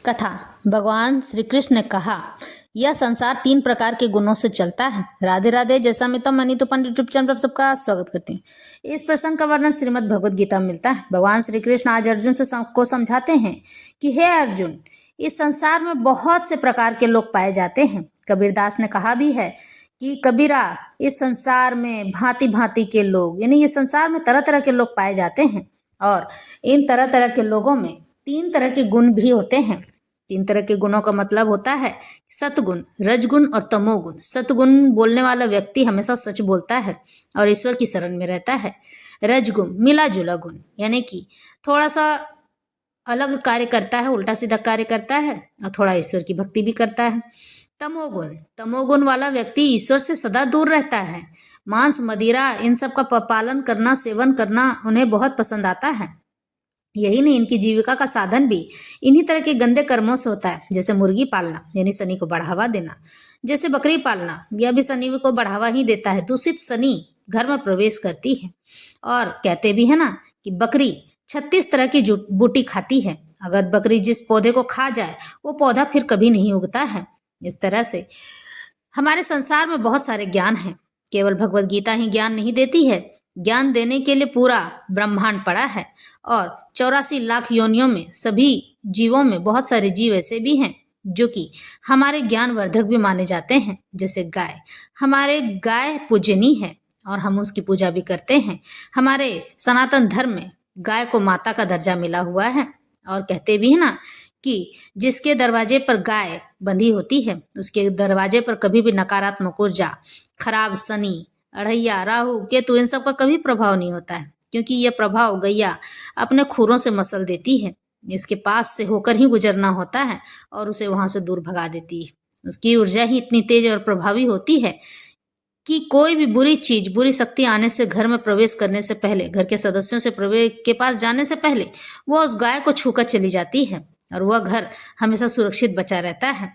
कथा। भगवान श्री कृष्ण ने कहा, यह संसार 3 प्रकार के गुणों से चलता है। राधे राधे। जैसा मैं तो मनी तो पंडित यूट्यूब चैनल पर सबका स्वागत करती हूँ। इस प्रसंग का वर्णन श्रीमद् भगवद गीता में मिलता है। भगवान श्री कृष्ण आज अर्जुन को समझाते हैं कि हे अर्जुन, इस संसार में बहुत से प्रकार के लोग पाए जाते हैं। कबीरदास ने कहा भी है कि कबीरा, इस संसार में भांति भांति के लोग, यानी ये संसार में तरह तरह के लोग पाए जाते हैं और इन तरह तरह के लोगों में 3 तरह के गुण भी होते हैं। 3 तरह के गुणों का मतलब होता है सतगुण, रजगुण और तमोगुण। सतगुण बोलने वाला व्यक्ति हमेशा सच बोलता है और ईश्वर की शरण में रहता है। रजगुण मिला जुला गुण, यानी कि थोड़ा सा अलग कार्य करता है, उल्टा सीधा कार्य करता है और थोड़ा ईश्वर की भक्ति भी करता है। तमोगुण वाला व्यक्ति ईश्वर से सदा दूर रहता है। मांस मदिरा इन सब का पालन करना, सेवन करना उन्हें बहुत पसंद आता है। यही नहीं, इनकी जीविका का साधन भी इन्हीं तरह के गंदे कर्मों से होता है। जैसे मुर्गी पालना, यानी शनि को बढ़ावा देना। जैसे बकरी पालना, यह भी शनि को बढ़ावा ही देता है। दूषित शनि घर में प्रवेश करती है और कहते भी है ना कि बकरी 36 तरह की बूटी खाती है। अगर बकरी जिस पौधे को खा जाए वो पौधा फिर कभी नहीं उगता है। इस तरह से हमारे संसार में बहुत सारे ज्ञान हैं। केवल भगवद गीता ही ज्ञान नहीं देती है, ज्ञान देने के लिए पूरा ब्रह्मांड पड़ा है और 84 लाख योनियों में सभी जीवों में बहुत सारे जीव ऐसे भी हैं जो कि हमारे ज्ञान वर्धक भी माने जाते हैं। जैसे गाय, हमारे गाय पूजनीय है और हम उसकी पूजा भी करते हैं। हमारे सनातन धर्म में गाय को माता का दर्जा मिला हुआ है और कहते भी है ना कि जिसके दरवाजे पर गाय बंधी होती है उसके दरवाजे पर कभी भी नकारात्मक ऊर्जा, खराब शनि, अढ़ैया, राहु, केतु इन सब का कभी प्रभाव नहीं होता है, क्योंकि यह प्रभाव गैया अपने खुरों से मसल देती है। इसके पास से होकर ही गुजरना होता है और उसे वहां से दूर भगा देती है। उसकी ऊर्जा ही इतनी तेज और प्रभावी होती है कि कोई भी बुरी चीज, बुरी शक्ति आने से, घर में प्रवेश करने से पहले, घर के सदस्यों से प्रवेश के पास जाने से पहले वो उस गाय को छूकर चली जाती है और वह घर हमेशा सुरक्षित बचा रहता है।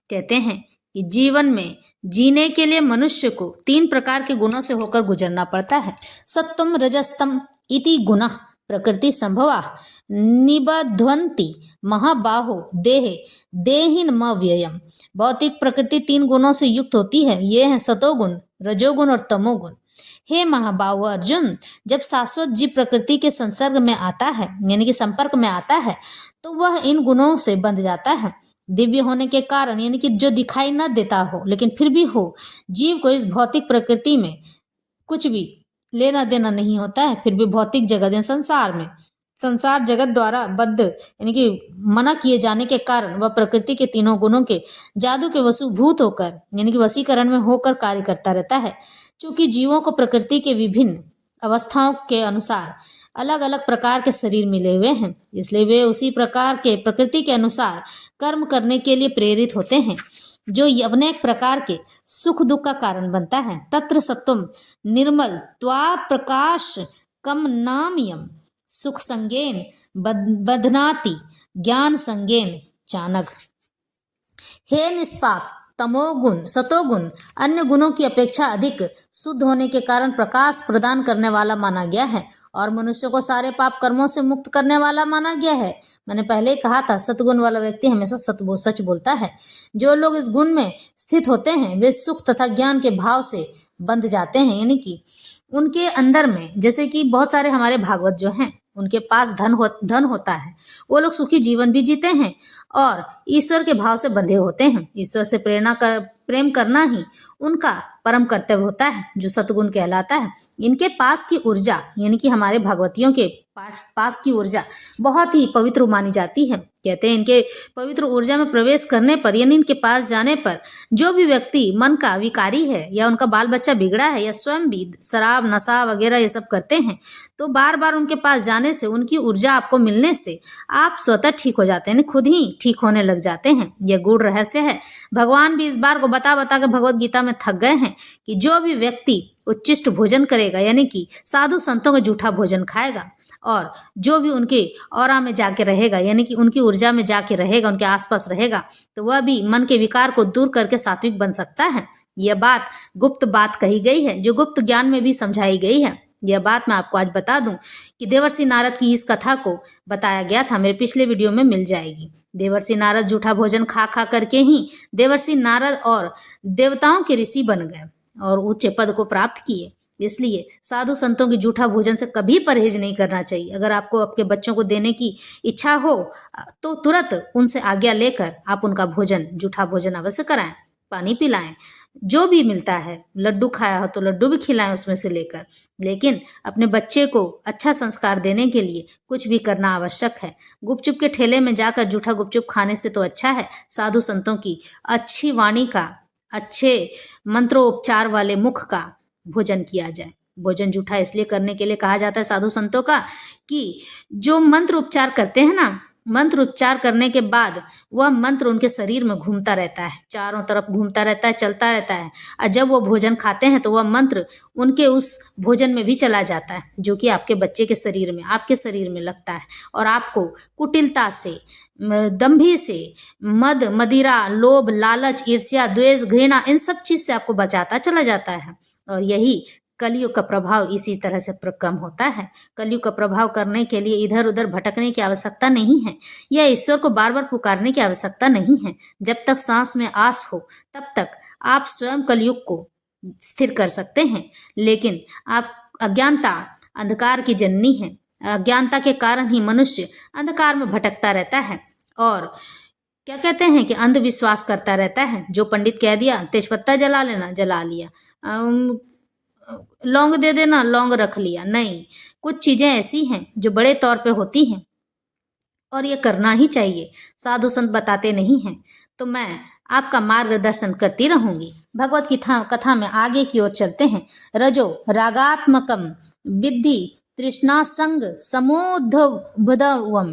कहते हैं कि जीवन में जीने के लिए मनुष्य को 3 प्रकार के गुणों से होकर गुजरना पड़ता है। सत्वम रजस्तम इति गुणः प्रकृति संभवा निबध्वन्ति महाबाहो देहे देहिनमव्ययम्। भौतिक प्रकृति 3 गुणों से युक्त होती है। ये हैं सतोगुण, रजोगुण और तमोगुण। हे महाबाहो अर्जुन, जब शाश्वत जीव प्रकृति के संसर्ग में आता है, यानी कि संपर्क में आता है, तो वह इन गुणों से बंध जाता है। दिव्य होने के कारण, यानी कि जो दिखाई न देता हो लेकिन फिर भी हो, जीव को इस भौतिक प्रकृति में कुछ भी लेना देना नहीं होता है। फिर भी भौतिक जगत यानी संसार जगत द्वारा बद्ध, यानी कि मना किए जाने के कारण वह प्रकृति के 3 गुणों के जादू के वशीभूत होकर, यानी कि वशीकरण में होकर कार्य करता रहता है। क्योंकि जीवों को प्रकृति के विभिन्न अवस्थाओं के अनुसार अलग अलग प्रकार के शरीर मिले हुए हैं, इसलिए वे उसी प्रकार के प्रकृति के अनुसार कर्म करने के लिए प्रेरित होते हैं, जो अपने एक प्रकार के सुख दुख का कारण बनता है। तत्र सत्वम निर्मल त्वा प्रकाश कम नामयम सुख संगेन बधनाति ज्ञान संगेन चानघ। हे निष्पाप, तमोगुण, सतोगुण अन्य गुणों की अपेक्षा अधिक शुद्ध होने के कारण प्रकाश प्रदान करने वाला माना गया है और मनुष्य को सारे पाप कर्मों से मुक्त करने वाला माना गया है। मैंने पहले ही कहा था, सतगुण वाला व्यक्ति हमेशा सच बोलता है। जो लोग इस गुण में स्थित होते हैं वे सुख तथा ज्ञान के भाव से बंध जाते हैं, यानी कि उनके अंदर में, जैसे कि बहुत सारे हमारे भागवत जो हैं उनके पास धन होता है, वो लोग सुखी जीवन भी जीते हैं और ईश्वर के भाव से बंधे होते हैं। ईश्वर से प्रेम करना ही उनका परम कर्तव्य होता है, जो सतगुण कहलाता है। इनके पास की ऊर्जा, यानी कि हमारे भागवतियों के पास की ऊर्जा बहुत ही पवित्र मानी जाती है। कहते हैं इनके पवित्र ऊर्जा में प्रवेश करने पर, यानी इनके पास जाने पर, जो भी व्यक्ति मन का विकारी है या उनका बाल बच्चा बिगड़ा है या स्वयं भी शराब नशा वगैरह ये सब करते हैं, तो बार बार उनके पास जाने से, उनकी ऊर्जा आपको मिलने से आप स्वतः ठीक हो जाते हैं, खुद ही ठीक होने लग जाते हैं। यह गूढ़ रहस्य है। भगवान भी इस बार को बता बता कर भगवत गीता में थक गए हैं कि जो भी व्यक्ति उच्चिष्ट भोजन करेगा, यानी कि साधु संतों का जूठा भोजन खाएगा, और जो भी उनके ऑरा में जाके रहेगा, यानी कि उनकी ऊर्जा में जाके रहेगा, उनके आसपास रहेगा, तो वह भी मन के विकार को दूर करके सात्विक बन सकता है। यह बात गुप्त बात कही गई है, जो गुप्त ज्ञान में भी समझाई गई है। यह बात मैं आपको आज बता दूं कि देवर्षि नारद की इस कथा को बताया गया था, मेरे पिछले वीडियो में मिल जाएगी। देवर्षि नारद जूठा भोजन खा खा करके ही देवर्षि नारद और देवताओं के ऋषि बन गए और उच्च पद को प्राप्त किए। इसलिए साधु संतों की जूठा भोजन से कभी परहेज नहीं करना चाहिए। अगर आपको आपके बच्चों को देने की इच्छा हो तो तुरंत उनसे आज्ञा लेकर आप उनका भोजन, जूठा भोजन अवश्य कराएं, पानी पिलाएं, जो भी मिलता है, लड्डू खाया हो तो लड्डू भी खिलाएं उसमें से लेकर। लेकिन अपने बच्चे को अच्छा संस्कार देने के लिए कुछ भी करना आवश्यक है। गुपचुप के ठेले में जाकर जूठा गुपचुप खाने से तो अच्छा है साधु संतों की अच्छी वाणी का, अच्छे मंत्रोपचार वाले मुख का भोजन किया जाए। भोजन जूठा इसलिए करने के लिए कहा जाता है साधु संतों का कि जो मंत्र उपचार करते हैं ना, मंत्र उच्चार करने के बाद वह मंत्र उनके शरीर में घूमता रहता है, चारों तरफ घूमता रहता है, चलता रहता है। और जब वो भोजन खाते हैं तो वह मंत्र उनके उस भोजन में भी चला जाता है, जो कि आपके बच्चे के शरीर में, आपके शरीर में लगता है और आपको कुटिलता से, दंभी से, मद, मदिरा, लोभ, लालच, ईर्ष्या, द्वेष, घृणा, इन सब चीज से आपको बचाता चला जाता है। और यही कलयुग का प्रभाव इसी तरह से कम होता है। कलयुग का प्रभाव करने के लिए इधर उधर भटकने की आवश्यकता नहीं है, या ईश्वर को बार बार पुकारने की आवश्यकता नहीं है। जब तक सांस में आस हो तब तक आप स्वयं कलयुग को स्थिर कर सकते हैं। लेकिन आप अज्ञानता अंधकार की जननी है। अज्ञानता के कारण ही मनुष्य अंधकार में भटकता रहता है और क्या कहते हैं कि अंधविश्वास करता रहता है। जो पंडित कह दिया तेजपत्ता जला लेना, जला लिया, लौंग दे देना, लौंग रख लिया। नहीं, कुछ चीजें ऐसी हैं जो बड़े तौर पे होती हैं और ये करना ही चाहिए, साधु संत बताते नहीं हैं। तो मैं आपका मार्गदर्शन करती रहूंगी। भगवत कथा में आगे की ओर चलते हैं। रजो रागात्मकम विद्धि तृष्णा संग समोद्धवम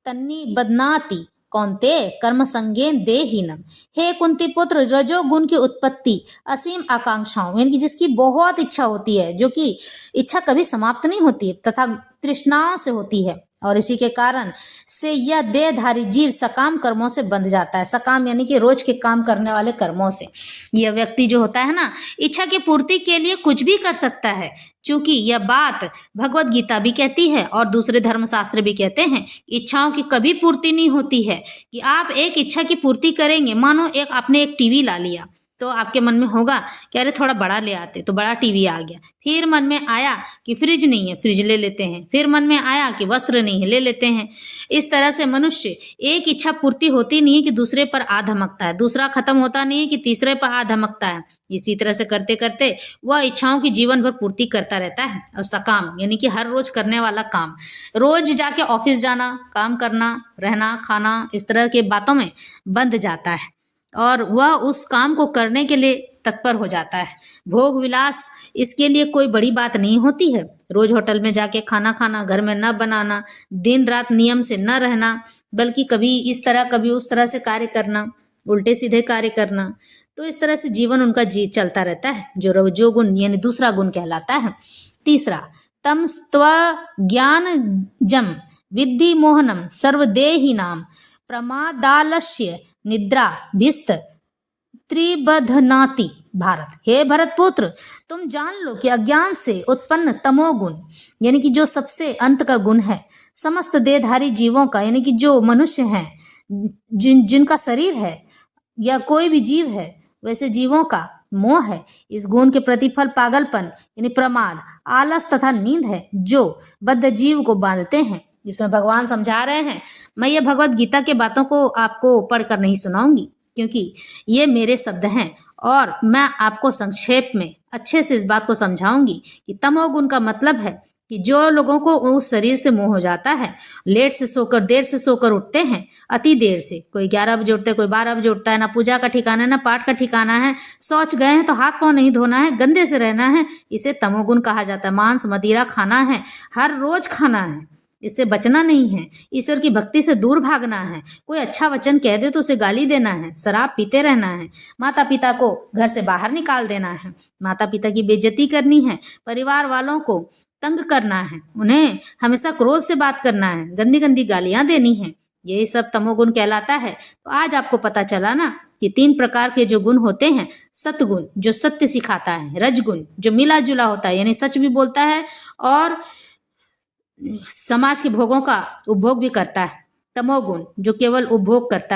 तन्नी बदनाति कौन्ते कर्म संगेन देहीनम। हे कुंती पुत्र, रजोगुण की उत्पत्ति असीम आकांक्षाओं, यानी कि जिसकी बहुत इच्छा होती है, जो कि इच्छा कभी समाप्त नहीं होती है, तथा तृष्णाओं से होती है। और इसी के कारण से यह देहधारी जीव सकाम कर्मों से बंध जाता है। सकाम यानी कि रोज के काम करने वाले कर्मों से। यह व्यक्ति जो होता है ना, इच्छा की पूर्ति के लिए कुछ भी कर सकता है। चूंकि यह बात भगवत गीता भी कहती है और दूसरे धर्मशास्त्र भी कहते हैं, इच्छाओं की कभी पूर्ति नहीं होती है। कि आप एक इच्छा की पूर्ति करेंगे, मानो आपने एक टीवी ला लिया तो आपके मन में होगा कि अरे थोड़ा बड़ा ले आते, तो बड़ा टीवी आ गया। फिर मन में आया कि फ्रिज नहीं है, फ्रिज ले लेते हैं। फिर मन में आया कि वस्त्र नहीं है, ले लेते हैं। इस तरह से मनुष्य एक इच्छा पूर्ति होती नहीं है कि दूसरे पर आ धमकता है, दूसरा खत्म होता नहीं है कि तीसरे पर आ धमकता है। इसी तरह से करते करते वह इच्छाओं की जीवन भर पूर्ति करता रहता है। और सकाम यानी कि हर रोज करने वाला काम, रोज जाके ऑफिस जाना, काम करना, रहना, खाना, इस तरह के बातों में बंध जाता है और वह उस काम को करने के लिए तत्पर हो जाता है। भोग विलास इसके लिए कोई बड़ी बात नहीं होती है। रोज होटल में जाके खाना खाना, घर में न बनाना, दिन रात नियम से न रहना, बल्कि कभी इस तरह कभी उस तरह से कार्य करना, उल्टे सीधे कार्य करना। तो इस तरह से जीवन उनका चलता रहता है, जो रजोगुण यानी दूसरा गुण कहलाता है। तीसरा, तम स्व ज्ञान जम विद्धि मोहनम सर्वदेहिनाम प्रमादालस्य निद्रा भिस्त त्रिबधनाति। भारत, हे भरत पुत्र, तुम जान लो कि अज्ञान से उत्पन्न तमोगुण यानी कि जो सबसे अंत का गुण है, समस्त देहधारी जीवों का, यानी कि जो मनुष्य हैं, जिनका शरीर है या कोई भी जीव है, वैसे जीवों का मोह है। इस गुण के प्रतिफल पागलपन यानी प्रमाद, आलस तथा नींद है, जो बद्ध जीव को बांधते हैं। जिसमें भगवान समझा रहे हैं। मैं ये भगवत गीता के बातों को आपको पढ़कर नहीं सुनाऊंगी, क्योंकि ये मेरे शब्द हैं और मैं आपको संक्षेप में अच्छे से इस बात को समझाऊंगी कि तमोगुण का मतलब है कि जो लोगों को उस शरीर से मोह हो जाता है, लेट से सोकर, देर से सोकर उठते हैं, अति देर से, कोई 11 बजे उठते, कोई 12 बजे उठता है, ना पूजा का ठिकाना है, ना पाठ का ठिकाना है, शौच गए हैं तो हाथ पांव नहीं धोना है, गंदे से रहना है, इसे तमोगुण कहा जाता है। मांस मदिरा खाना है, हर रोज खाना है, इससे बचना नहीं है, ईश्वर की भक्ति से दूर भागना है, कोई अच्छा वचन कह दे तो उसे गाली देना है, शराब पीते रहना है, माता पिता को घर से बाहर निकाल देना है, माता पिता की बेइज्जती करनी है, परिवार वालों को तंग करना है, उन्हें हमेशा क्रोध से बात करना है, गंदी गंदी गालियां देनी है, यही सब तमोगुण कहलाता है। तो आज आपको पता चला ना कि 3 प्रकार के जो गुण होते हैं, सतगुण जो सत्य सिखाता है, रजगुण जो मिला जुला होता है यानी सच भी बोलता है और समाज के भोगों का उपभोग भी करता है, तमोगुण जो केवल उपभोग करता